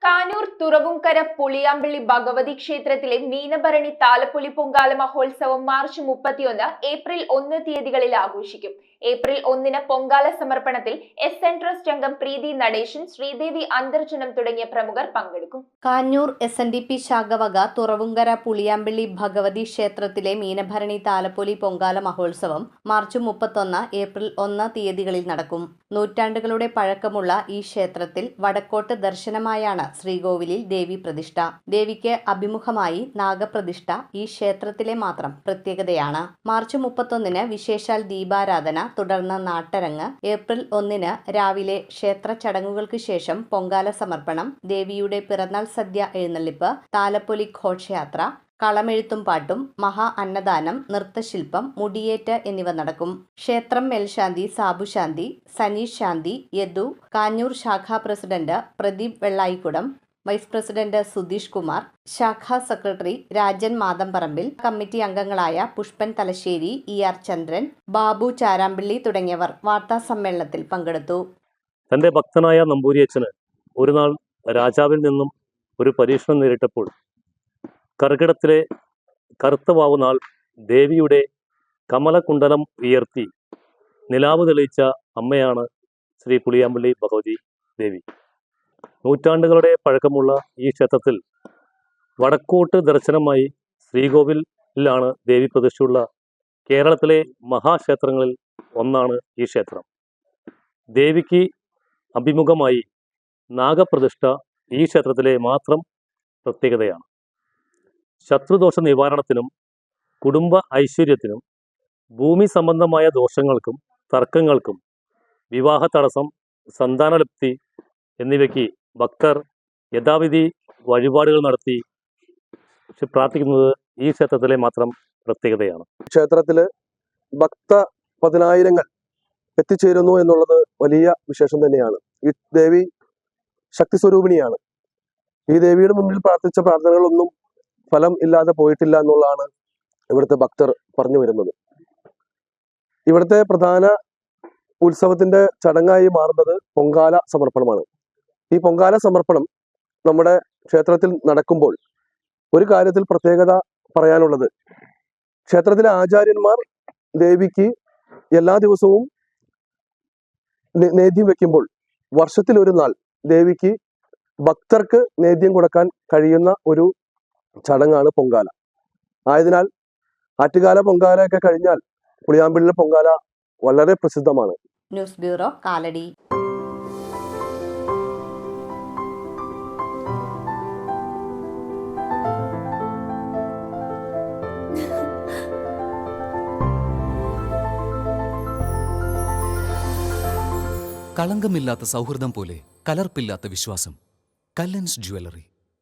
കാനൂർ തുറവുംകര പുളിയാമ്പള്ളി ഭഗവതി ക്ഷേത്രത്തിലെ മീനഭരണി താലപ്പൊലി പൊങ്കാല മഹോത്സവം March 31, April 1 തീയതികളിൽ ആഘോഷിക്കും. ഏപ്രിൽ 1 പൊങ്കാല സമർപ്പണത്തിൽ എസ്.എൻ. ട്രസ്റ്റ് അംഗം പ്രീതി നടേശൻ, ശ്രീദേവി അന്തർജനം തുടങ്ങിയ പ്രമുഖർ പങ്കെടുക്കും. കാനൂർ SNDP ശാഖവക തുറവുംകര പുളിയാമ്പള്ളി ഭഗവതി ക്ഷേത്രത്തിലെ മീനഭരണി താലപ്പൊലി പൊങ്കാല മഹോത്സവം മാർച്ച് 31, ഏപ്രിൽ 1 തീയതികളിൽ നടക്കും. നൂറ്റാണ്ടുകളുടെ പഴക്കമുള്ള ഈ ക്ഷേത്രത്തിൽ വടക്കോട്ട് ദർശനമായാണ് ശ്രീകോവിലിൽ ദേവി പ്രതിഷ്ഠ. ദേവിക്ക് അഭിമുഖമായി നാഗപ്രതിഷ്ഠ ഈ ക്ഷേത്രത്തിലെ മാത്രം പ്രത്യേകതയാണ്. മാർച്ച് 31 വിശേഷാൽ ദീപാരാധന, തുടർന്ന് നാട്ടരങ്ങ്. ഏപ്രിൽ 1 രാവിലെ ക്ഷേത്ര ചടങ്ങുകൾക്ക് ശേഷം പൊങ്കാല സമർപ്പണം, ദേവിയുടെ പിറന്നാൾ സദ്യ എഴുന്നള്ളിപ്പ്, താലപ്പൊലി ഘോഷയാത്ര, കളമെഴുത്തും പാട്ടും, മഹാ അന്നദാനം, നൃത്തശില്പം, മുടിയേറ്റ് എന്നിവ നടക്കും. ക്ഷേത്രം മേൽശാന്തി സാബുശാന്തി, സനീഷ് ശാന്തി, യദു, കാഞ്ഞൂർ ശാഖാ president Pradeep Vellayikudam, vice president Sudheesh Kumar, ശാഖാ സെക്രട്ടറി രാജൻ മാതമ്പറമ്പിൽ, കമ്മിറ്റി അംഗങ്ങളായ പുഷ്പൻ തലശ്ശേരി, ER ചന്ദ്രൻ, ബാബു ചാരാമ്പിള്ളി തുടങ്ങിയവർ വാർത്താസമ്മേളനത്തിൽ പങ്കെടുത്തു. തന്റെ ഭക്തനായ നമ്പൂരിയച്ഛന് ഒരു നാൾ രാജാവിൽ നിന്നും ഒരു പരീക്ഷണം നേരിട്ടപ്പോൾ കർക്കിടത്തിലെ കറുത്ത വാവുനാൾ ദേവിയുടെ കമലകുണ്ടലം ഉയർത്തി നിലാവ് തെളിയിച്ച അമ്മയാണ് ശ്രീ പുളിയാമ്പള്ളി ഭഗവതി ദേവി. നൂറ്റാണ്ടുകളുടെ പഴക്കമുള്ള ഈ ക്ഷേത്രത്തിൽ വടക്കോട്ട് ദർശനമായി ശ്രീകോവിലാണ് ദേവി പ്രതിഷ്ഠയുള്ള കേരളത്തിലെ മഹാക്ഷേത്രങ്ങളിൽ ഒന്നാണ് ഈ ക്ഷേത്രം. ദേവിക്ക് അഭിമുഖമായി നാഗപ്രതിഷ്ഠ ഈ ക്ഷേത്രത്തിലെ മാത്രം പ്രത്യേകതയാണ്. ശത്രുദോഷ നിവാരണത്തിനും കുടുംബ ഐശ്വര്യത്തിനും ഭൂമി സംബന്ധമായ ദോഷങ്ങൾക്കും തർക്കങ്ങൾക്കും വിവാഹ തടസ്സം, സന്താനലബ്ധി എന്നിവയ്ക്ക് ഭക്തർ യഥാവിധി വഴിപാടുകൾ നടത്തി പ്രാർത്ഥിക്കുന്നത് ഈ ക്ഷേത്രത്തിലെ മാത്രം പ്രത്യേകതയാണ്. ക്ഷേത്രത്തില് ഭക്ത പതിനായിരങ്ങൾ എത്തിച്ചേരുന്നു എന്നുള്ളത് വലിയ വിശേഷം തന്നെയാണ്. ഈ ദേവി ശക്തി സ്വരൂപിണിയാണ്. ഈ ദേവിയുടെ മുന്നിൽ പ്രാർത്ഥിച്ച പ്രാർത്ഥനകളൊന്നും ഫലം ഇല്ലാതെ പോയിട്ടില്ല എന്നുള്ളതാണ് ഇവിടുത്തെ ഭക്തർ പറഞ്ഞു വരുന്നത്. ഇവിടുത്തെ പ്രധാന ഉത്സവത്തിന്റെ ചടങ്ങായി മാറുന്നത് പൊങ്കാല സമർപ്പണമാണ്. ഈ പൊങ്കാല സമർപ്പണം നമ്മുടെ ക്ഷേത്രത്തിൽ നടക്കുമ്പോൾ ഒരു കാര്യത്തിൽ പ്രത്യേകത പറയാനുള്ളത്, ക്ഷേത്രത്തിലെ ആചാര്യന്മാർ ദേവിക്ക് എല്ലാ ദിവസവും നേദ്യം വെക്കുമ്പോൾ വർഷത്തിൽ ഒരു നാൾ ദേവിക്ക് ഭക്തർക്ക് നേദ്യം കൊടുക്കാൻ കഴിയുന്ന ഒരു ചടങ്ങാണ് പൊങ്കാല. ആയതിനാൽ ആറ്റുകാല പൊങ്കാല ഒക്കെ കഴിഞ്ഞാൽ പുളിയാമ്പള്ളിയിലെ പൊങ്കാല വളരെ പ്രസിദ്ധമാണ്. News bureau, Kalady. കളങ്കമില്ലാത്ത സൗഹൃദം പോലെ കലർപ്പില്ലാത്ത വിശ്വാസം. കല്ലൻസ് ജ്വല്ലറി.